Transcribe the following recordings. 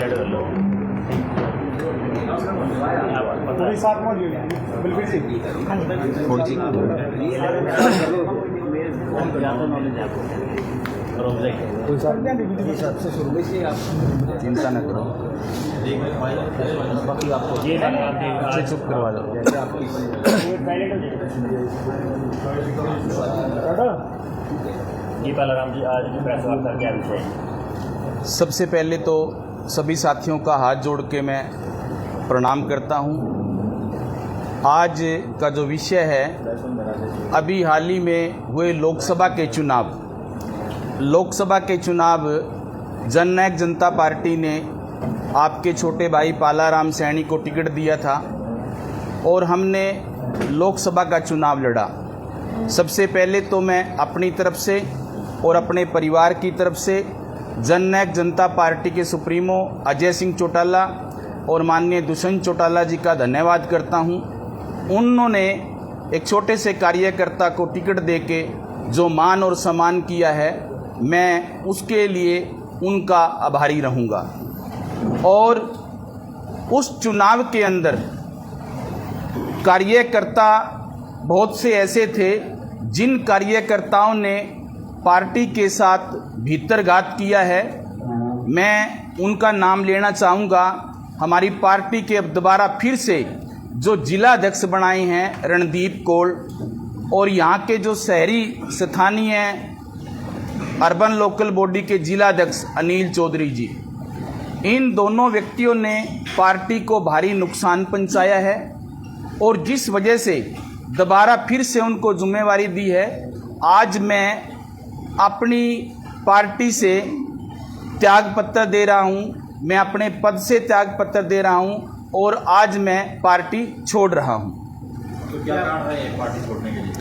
Add कर लो। पूरी साथ मौजूद है बिल्कुल जी। थोड़ी सी ज़्यादा नॉलेज है आपको और ऑब्जेक्ट चिंता न करो, बाकी आपको ये अच्छे चुप करवा दो। जी बालाराम जी, आज की प्रेस वार्ता का क्या विषय है? सबसे पहले तो सभी साथियों का हाथ जोड़ के मैं प्रणाम करता हूँ। आज का जो विषय है, अभी हाल ही में हुए लोकसभा के चुनाव जननायक जनता पार्टी ने आपके छोटे भाई पालाराम सैनी को टिकट दिया था और हमने लोकसभा का चुनाव लड़ा। सबसे पहले तो मैं अपनी तरफ से और अपने परिवार की तरफ से जननायक जनता पार्टी के सुप्रीमो अजय सिंह चौटाला और माननीय दुष्यंत चौटाला जी का धन्यवाद करता हूं। उन्होंने एक छोटे से कार्यकर्ता को टिकट देके जो मान और सम्मान किया है, मैं उसके लिए उनका आभारी रहूंगा। और उस चुनाव के अंदर कार्यकर्ता बहुत से ऐसे थे जिन कार्यकर्ताओं ने पार्टी के साथ भीतरघात किया है। मैं उनका नाम लेना चाहूँगा। हमारी पार्टी के अब दोबारा फिर से जो जिला अध्यक्ष बनाए हैं रणदीप कौल, और यहाँ के जो शहरी स्थानीय अर्बन लोकल बॉडी के जिला अध्यक्ष अनिल चौधरी जी, इन दोनों व्यक्तियों ने पार्टी को भारी नुकसान पहुंचाया है और जिस वजह से दोबारा फिर से उनको जिम्मेवारी दी है। आज मैं अपनी पार्टी से त्यागपत्र दे रहा हूं, मैं अपने पद से त्यागपत्र दे रहा हूं और आज मैं पार्टी छोड़ रहा हूं। तो क्या कारण है पार्टी छोड़ने के लिए?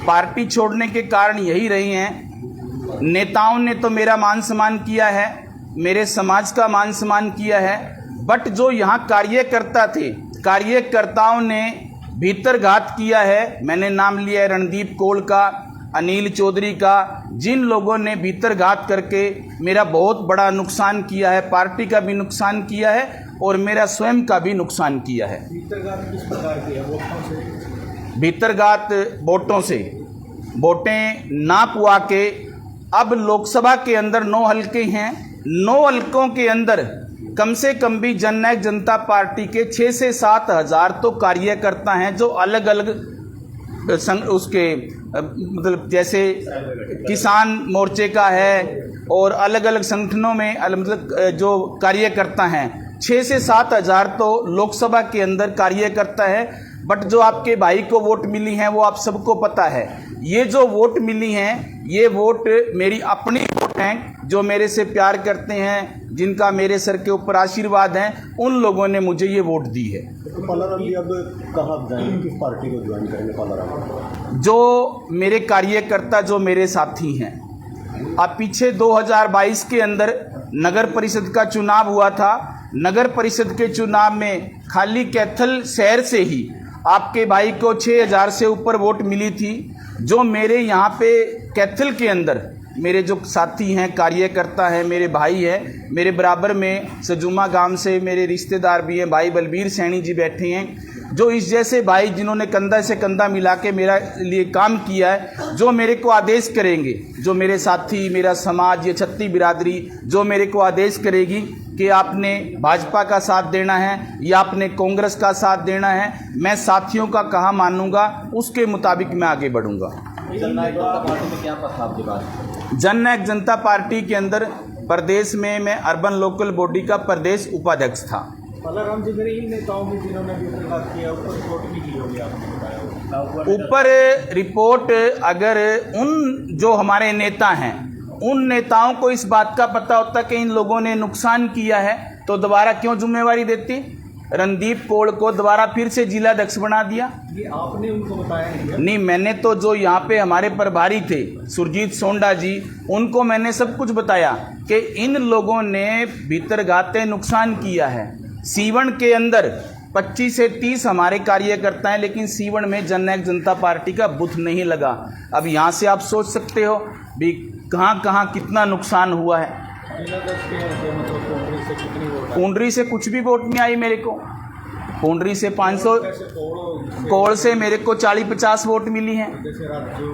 पार्टी छोड़ने के कारण यही रहे हैं, नेताओं ने तो मेरा मान सम्मान किया है, मेरे समाज का मान सम्मान किया है, बट जो यहाँ कार्यकर्ता थे, कार्यकर्ताओं ने भीतरघात किया है। मैंने नाम लिया है रणदीप कौल का, अनिल चौधरी का, जिन लोगों ने भीतरघात करके मेरा बहुत बड़ा नुकसान किया है, पार्टी का भी नुकसान किया है और मेरा स्वयं का भी नुकसान किया है। भीतरघात किस प्रकार की है? वोटों से? भीतरघात वोटों से, वोटें ना पुआ के अब लोकसभा के अंदर 9 हलके हैं, 9 हलकों के अंदर कम से कम भी जननायक जनता पार्टी के 6 से 7 हज़ार तो कार्यकर्ता हैं जो अलग अलग उसके मतलब जैसे किसान मोर्चे का है और अलग अलग संगठनों में मतलब जो कार्यकर्ता हैं, 6 से 7 हज़ार तो लोकसभा के अंदर कार्यकर्ता है। बट जो आपके भाई को वोट मिली हैं वो आप सबको पता है। ये जो वोट मिली हैं, ये वोट मेरी अपनी वोट हैं, जो मेरे से प्यार करते हैं, जिनका मेरे सर के ऊपर आशीर्वाद है, उन लोगों ने मुझे ये वोट दी है। तो पालाराम जी अब कहाँ जाएंगे, किस पार्टी को ज्वाइन करेंगे पालाराम? जो मेरे कार्यकर्ता, जो मेरे साथी हैं, अब पीछे 2022 के अंदर नगर परिषद का चुनाव हुआ था। नगर परिषद के चुनाव में खाली कैथल शहर से ही आपके भाई को 6000 से ऊपर वोट मिली थी। जो मेरे यहाँ पे कैथल के अंदर मेरे जो साथी हैं, कार्यकर्ता हैं, मेरे भाई हैं, मेरे बराबर में सजुमा गांव से मेरे रिश्तेदार भी हैं, भाई बलबीर सैनी जी बैठे हैं, जो इस जैसे भाई जिन्होंने कंधा से कंधा मिला के मेरा लिए काम किया है, जो मेरे को आदेश करेंगे, जो मेरे साथी, मेरा समाज, ये छत्ती बिरादरी जो मेरे को आदेश करेगी कि आपने भाजपा का साथ देना है या आपने कांग्रेस का साथ देना है, मैं साथियों का कहा मानूंगा, उसके मुताबिक मैं आगे बढ़ूंगा। जननायक जनता पार्टी में क्या पद था आपके पास? जननायक जनता पार्टी के अंदर प्रदेश में मैं अर्बन लोकल बॉडी का प्रदेश उपाध्यक्ष था। पालाराम जी, मेरे इन नेताओं में जिन्होंने भीतरघात किया ऊपर रिपोर्ट नहीं की होगी आपने बताया? ऊपर रिपोर्ट अगर उन जो हमारे नेता हैं, उन नेताओं को इस बात का पता होता कि इन लोगों ने नुकसान किया है तो दोबारा क्यों जिम्मेवारी देती? रणदीप कौल को दोबारा फिर से जिला अध्यक्ष बना दिया। ये आपने उनको बताया नहीं, मैंने तो जो यहाँ पे हमारे प्रभारी थे सुरजीत सोंडा जी, उनको मैंने सब कुछ बताया कि इन लोगों ने भीतरघाते नुकसान किया है। सीवन के अंदर 25 से 30 हमारे कार्यकर्ता हैं, लेकिन सीवन में जननायक जनता पार्टी का बूथ नहीं लगा। अब यहाँ से आप सोच सकते हो भी कहाँ कहाँ कितना नुकसान हुआ है। जिला अध्यक्ष के मतलब कांग्रेस से कितनी वोट आई? पूंडरी से कुछ भी वोट नहीं आई मेरे को। पूंडरी से 500, कैसे कोड़ से मेरे को 40-50 वोट मिली हैं। जैसे राजू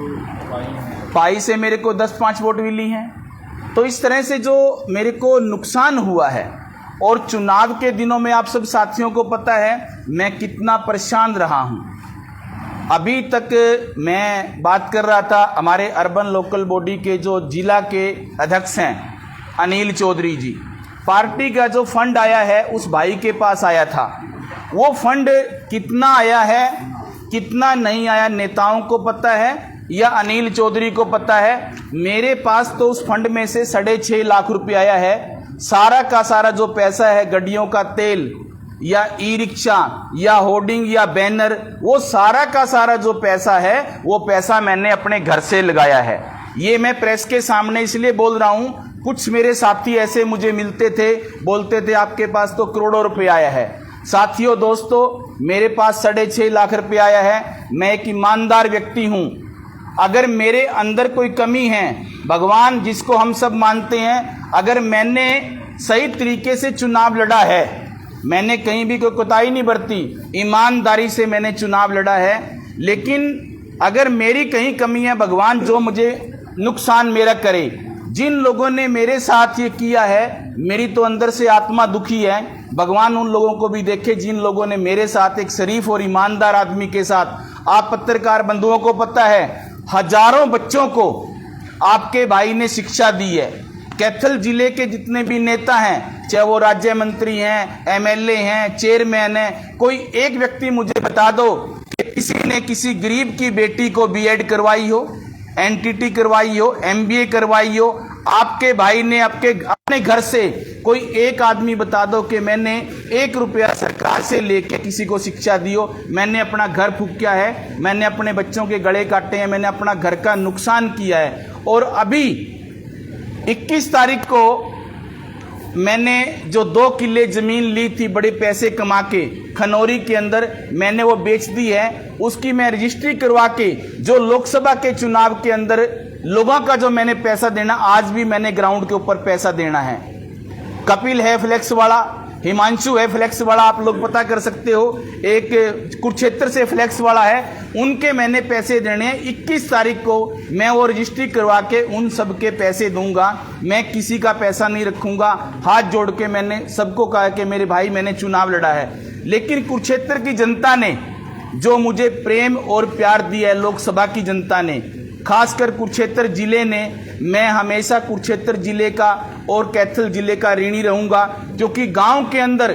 पाई से मेरे को 10-5 वोट मिली हैं। तो इस तरह से जो मेरे को नुकसान हुआ है, और चुनाव के दिनों में आप सब साथियों को पता है मैं कितना परेशान रहा हूं। अभी तक मैं बात कर रहा था, हमारे अर्बन लोकल बॉडी के जो जिला के अध्यक्ष हैं अनिल चौधरी जी, पार्टी का जो फंड आया है उस भाई के पास आया था। वो फंड कितना आया है कितना नहीं आया नेताओं को पता है या अनिल चौधरी को पता है। मेरे पास तो उस फंड में से 6.5 लाख रुपये आया है। सारा का सारा जो पैसा है, गाड़ियों का तेल या ई रिक्शा या होर्डिंग या बैनर, वो सारा का सारा जो पैसा है वो पैसा मैंने अपने घर से लगाया है। ये मैं प्रेस के सामने इसलिए बोल रहा हूं, कुछ मेरे साथी ऐसे मुझे मिलते थे, बोलते थे आपके पास तो करोड़ों रुपए आया है। साथियों, दोस्तों, मेरे पास 6.5 लाख रुपए आया है। मैं एक ईमानदार व्यक्ति हूं। अगर मेरे अंदर कोई कमी है, भगवान जिसको हम सब मानते हैं, अगर मैंने सही तरीके से चुनाव लड़ा है, मैंने कहीं भी कोई कोताही नहीं बरती, ईमानदारी से मैंने चुनाव लड़ा है, लेकिन अगर मेरी कहीं कमी है, भगवान जो मुझे नुकसान मेरा करे, जिन लोगों ने मेरे साथ ये किया है, मेरी तो अंदर से आत्मा दुखी है। भगवान उन लोगों को भी देखे जिन लोगों ने मेरे साथ, एक शरीफ और ईमानदार आदमी के साथ। आप पत्रकार बंधुओं को पता है, हजारों बच्चों को आपके भाई ने शिक्षा दी है। कैथल जिले के जितने भी नेता हैं, चाहे वो राज्य मंत्री हैं, एमएलए हैं, चेयरमैन हैं, कोई एक व्यक्ति मुझे बता दो कि किसी ने किसी गरीब की बेटी को बीएड करवाई हो, एनटीटी करवाई हो, एमबीए करवाई हो। आपके भाई ने अपने घर से कोई एक आदमी बता दो कि मैंने 1 रुपया सरकार से लेके किसी को शिक्षा दी हो। मैंने अपना घर फूंका है, मैंने अपने बच्चों के गले काटे हैं, मैंने अपना घर का नुकसान किया है। और अभी 21 तारीख को मैंने जो 2 किले जमीन ली थी बड़े पैसे कमा के खनौरी के अंदर, मैंने वो बेच दी है। उसकी मैं रजिस्ट्री करवा के जो लोकसभा के चुनाव के अंदर लोगों का जो मैंने पैसा देना, आज भी मैंने ग्राउंड के ऊपर पैसा देना है। कपिल है फ्लेक्स वाला, हिमांशु है फ्लेक्स वाला, आप लोग पता कर सकते हो, एक कुरुक्षेत्र से फ्लेक्स वाला है, उनके मैंने पैसे देने हैं। 21 तारीख को मैं वो रजिस्ट्री करवा के उन सब के पैसे दूंगा। मैं किसी का पैसा नहीं रखूंगा। हाथ जोड़ के मैंने सबको कहा कि मेरे भाई मैंने चुनाव लड़ा है, लेकिन कुरुक्षेत्र की जनता ने जो मुझे प्रेम और प्यार दिया है, लोकसभा की जनता ने, खासकर कुरुक्षेत्र जिले ने, मैं हमेशा कुरुक्षेत्र जिले का और कैथल जिले का ऋणी रहूंगा, क्योंकि गांव के अंदर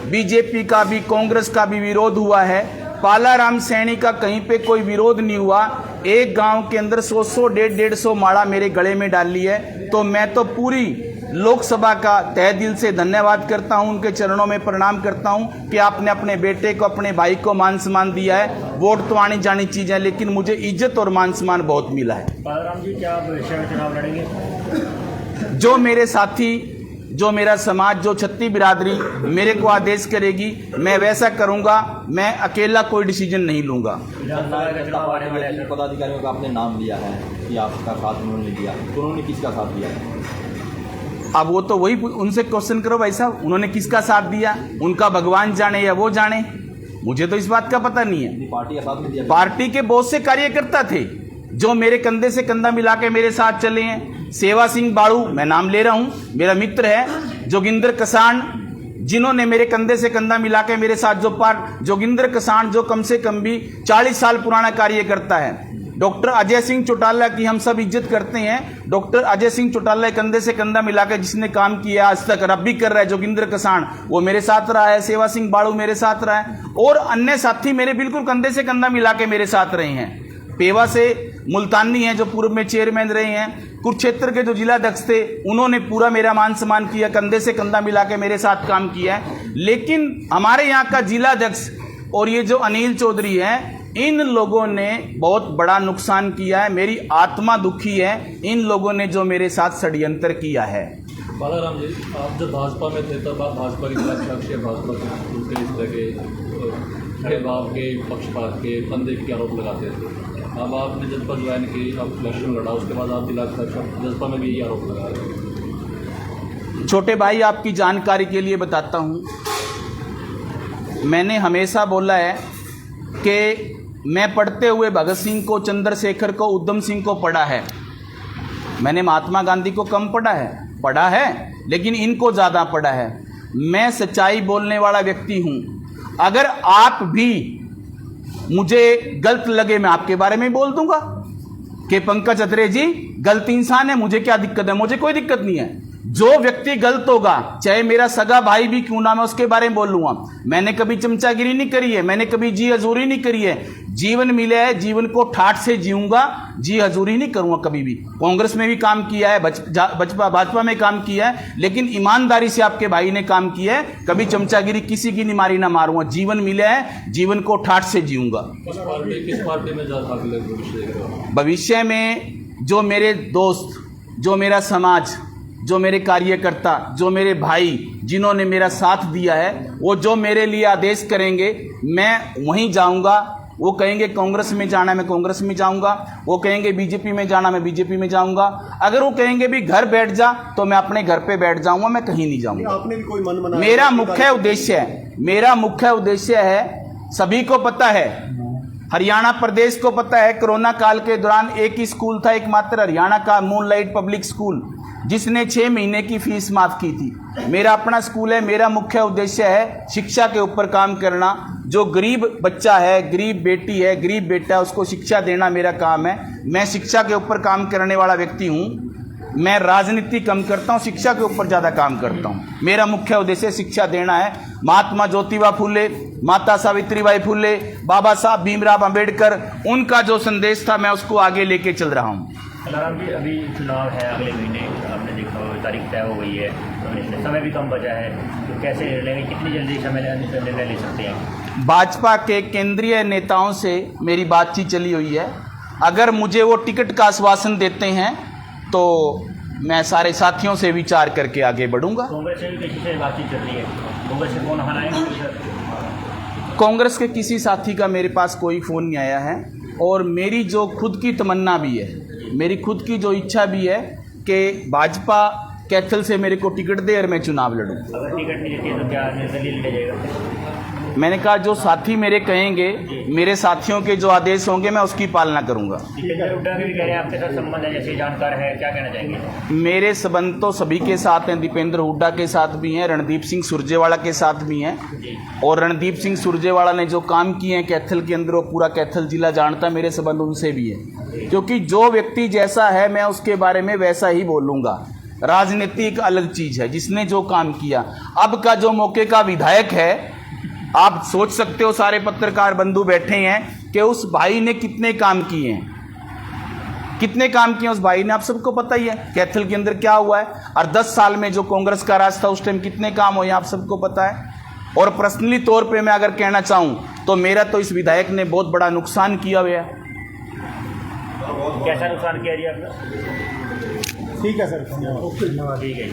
बीजेपी का भी कांग्रेस का भी विरोध हुआ है। पालाराम सैनी का कहीं पे कोई विरोध नहीं हुआ। एक गांव के अंदर 100 150 माला मेरे गले में डाली है। तो मैं तो पूरी लोकसभा का तहे दिल से धन्यवाद करता हूं, उनके चरणों में प्रणाम करता हूं कि आपने अपने बेटे को, अपने भाई को मान सम्मान दिया है। वोट तो आनी जानी चीज है, लेकिन मुझे इज्जत और मान सम्मान बहुत मिला है। बालाराम जी, क्या आप भविष्य में चुनाव लड़ेंगे? जो मेरे साथी, जो मेरा समाज, जो छत्ती बिरादरी मेरे को आदेश करेगी, मैं वैसा करूंगा। मैं अकेला कोई डिसीजन नहीं लूंगा। पदाधिकारियों का आपने नाम लिया है कि आपका साथ उन्होंने दिया, तो उन्होंने किसका साथ दिया? अब वो तो वही उनसे क्वेश्चन करो भाई साहब, उन्होंने किसका साथ दिया, उनका भगवान जाने या वो जाने, मुझे तो इस बात का पता नहीं है। पार्टी का साथ नहीं दिया? पार्टी के बहुत से कार्यकर्ता थे जो मेरे कंधे से कंधा मिला के मेरे साथ चले हैं। सेवा सिंह बाड़ू, मैं नाम ले रहा हूं, मेरा मित्र है। जोगिंदर कसाण, जिन्होंने मेरे कंधे से कंधा मिला के मेरे साथ जोगिंदर कसाण जो कम से कम भी 40 साल पुराना कार्यकर्ता है। डॉक्टर अजय सिंह चौटाला की हम सब इज्जत करते हैं। डॉक्टर अजय सिंह चौटाला कंधे से कंधा मिलाकर जिसने काम किया आज तक, अब भी कर रहा है, जोगिंदर कसाण वो मेरे साथ रहा है। सेवा सिंह बाड़ू मेरे साथ रहा है, और अन्य साथी मेरे बिल्कुल कंधे से कंधा मिला के मेरे साथ रहे हैं। पेवा से मुल्तानी हैं जो पूर्व में चेयरमैन रहे हैं। कुरुक्षेत्र के जो जिलाध्यक्ष थे उन्होंने पूरा मेरा मान सम्मान किया, कंधे से कंधा मिला के मेरे साथ काम किया है। लेकिन हमारे यहाँ का जिलाध्यक्ष और ये जो अनिल चौधरी हैं, इन लोगों ने बहुत बड़ा नुकसान किया है। मेरी आत्मा दुखी है इन लोगों ने जो मेरे साथ षड्यंत्र किया है। बालाराम जी, आप जब भाजपा में थे तब आप भाजपा के अध्यक्ष या भाजपा के दूसरे इस तरह के भेदभाव के, पक्षपात के, फंदे के आरोप लगाते थे। अब आपने जजपा ज्वाइन की, अब इलेक्शन लड़ा, उसके बाद आप जिला अध्यक्ष जजपा में भी यही आरोप लगा रहे हैं। छोटे भाई, आपकी जानकारी के लिए बताता हूँ, मैंने हमेशा बोला है कि मैं पढ़ते हुए भगत सिंह को, चंद्रशेखर को, उधम सिंह को पढ़ा है। मैंने महात्मा गांधी को कम पढ़ा है, लेकिन इनको ज़्यादा पढ़ा है। मैं सच्चाई बोलने वाला व्यक्ति हूँ। अगर आप भी मुझे गलत लगे, मैं आपके बारे में बोल दूंगा कि पंकज अत्रे जी गलत इंसान है, मुझे क्या दिक्कत है? मुझे कोई दिक्कत नहीं है। जो व्यक्ति गलत होगा, चाहे मेरा सगा भाई भी क्यों ना, मैं उसके बारे में बोल लूंगा। मैंने कभी चमचागिरी नहीं करी है, मैंने कभी जी हजूरी नहीं करी है। जीवन मिला है, जीवन को ठाठ से जीऊंगा, जी हजूरी नहीं करूंगा कभी भी। कांग्रेस में भी काम किया है, भाजपा में काम किया है, लेकिन ईमानदारी से आपके भाई ने काम किया है। कभी चमचागिरी किसी की निमारी ना मारूंगा। जीवन मिला है, जीवन को ठाठ से जीऊंगा। किस पार्टी में अगले भविष्य देख रहे हो? भविष्य में जो मेरे दोस्त, जो मेरा समाज, जो मेरे कार्यकर्ता, जो मेरे भाई, जिन्होंने मेरा साथ दिया है, वो जो मेरे लिए आदेश करेंगे मैं वहीं जाऊंगा। वो कहेंगे कांग्रेस में जाना, मैं कांग्रेस में जाऊंगा। वो कहेंगे बीजेपी में जाना, मैं बीजेपी में जाऊंगा। अगर वो कहेंगे भी घर बैठ जा, तो मैं अपने घर पे बैठ जाऊंगा, मैं कहीं नहीं जाऊंगा। आपने भी कोई मन बना? मेरा मुख्य उद्देश्य है, सभी को पता है, हरियाणा प्रदेश को पता है, कोरोना काल के दौरान एक ही स्कूल था, एकमात्र हरियाणा का मूनलाइट पब्लिक स्कूल, जिसने 6 महीने की फीस माफ की थी। मेरा अपना स्कूल है। मेरा मुख्य उद्देश्य है शिक्षा के ऊपर काम करना। जो गरीब बच्चा है, गरीब बेटी है, गरीब बेटा है, उसको शिक्षा देना मेरा काम है। मैं शिक्षा के ऊपर काम करने वाला व्यक्ति हूँ। मैं राजनीति कम करता हूँ, शिक्षा के ऊपर ज़्यादा काम करता हूँ। मेरा मुख्य उद्देश्य शिक्षा देना है। महात्मा ज्योतिबा फुले, माता सावित्रीबाई फुले, बाबा साहब भीमराव अंबेडकर, उनका जो संदेश था, मैं उसको आगे लेके चल रहा हूँ। राम जी, अभी चुनाव है अगले महीने, आपने देखा हो तारीख तय हो गई है, तो समय भी कम बचा है, तो कैसे निर्णय, कितनी जल्दी निर्णय ले सकते हैं? भाजपा के केंद्रीय नेताओं से मेरी बातचीत चली हुई है। अगर मुझे वो टिकट का आश्वासन देते हैं तो मैं सारे साथियों से विचार करके आगे बढ़ूंगा। कांग्रेस से भी किसी से बातचीत चल रही है? कांग्रेस से फोन हराएंगे? कांग्रेस के किसी साथी का मेरे पास कोई फ़ोन नहीं आया है। और मेरी जो खुद की तमन्ना भी है, मेरी खुद की जो इच्छा भी है कि भाजपा कैथल से मेरे को टिकट दे और मैं चुनाव लड़ूं। अगर टिकट नहीं देती है तो क्या निर्दलीय लिया जाएगा? मैंने कहा जो साथी मेरे कहेंगे, मेरे साथियों के जो आदेश होंगे, मैं उसकी पालना करूंगा। दीपेंद्र हुड्डा के भी कह रहे हैं आपके साथ संबंध है, जैसे जानकार है, क्या कहना चाहेंगे? मेरे संबंध तो सभी के साथ हैं। दीपेंद्र हुड्डा के साथ भी हैं, रणदीप सिंह सुरजेवाला के साथ भी हैं। और रणदीप सिंह सुरजेवाला ने जो काम किए हैं कैथल के अंदर, वो पूरा कैथल जिला जानता है। मेरे संबंध उनसे भी है, क्योंकि जो व्यक्ति जैसा है मैं उसके बारे में वैसा ही बोलूँगा। राजनीति एक अलग चीज़ है, जिसने जो काम किया। अब का जो मौके का विधायक है, आप सोच सकते हो, सारे पत्रकार बंधु बैठे हैं, कि उस भाई ने कितने काम किए हैं, कितने काम किए उस भाई ने। आप सबको पता ही है कैथल के अंदर क्या हुआ है। और 10 साल में जो कांग्रेस का राज था उस टाइम कितने काम हुए, आप सबको पता है। और पर्सनली तौर पे मैं अगर कहना चाहूँ तो मेरा तो इस विधायक ने बहुत बड़ा नुकसान किया हुआ है। कैसा नुकसान किया जी आपने? ठीक है सर, ठीक है।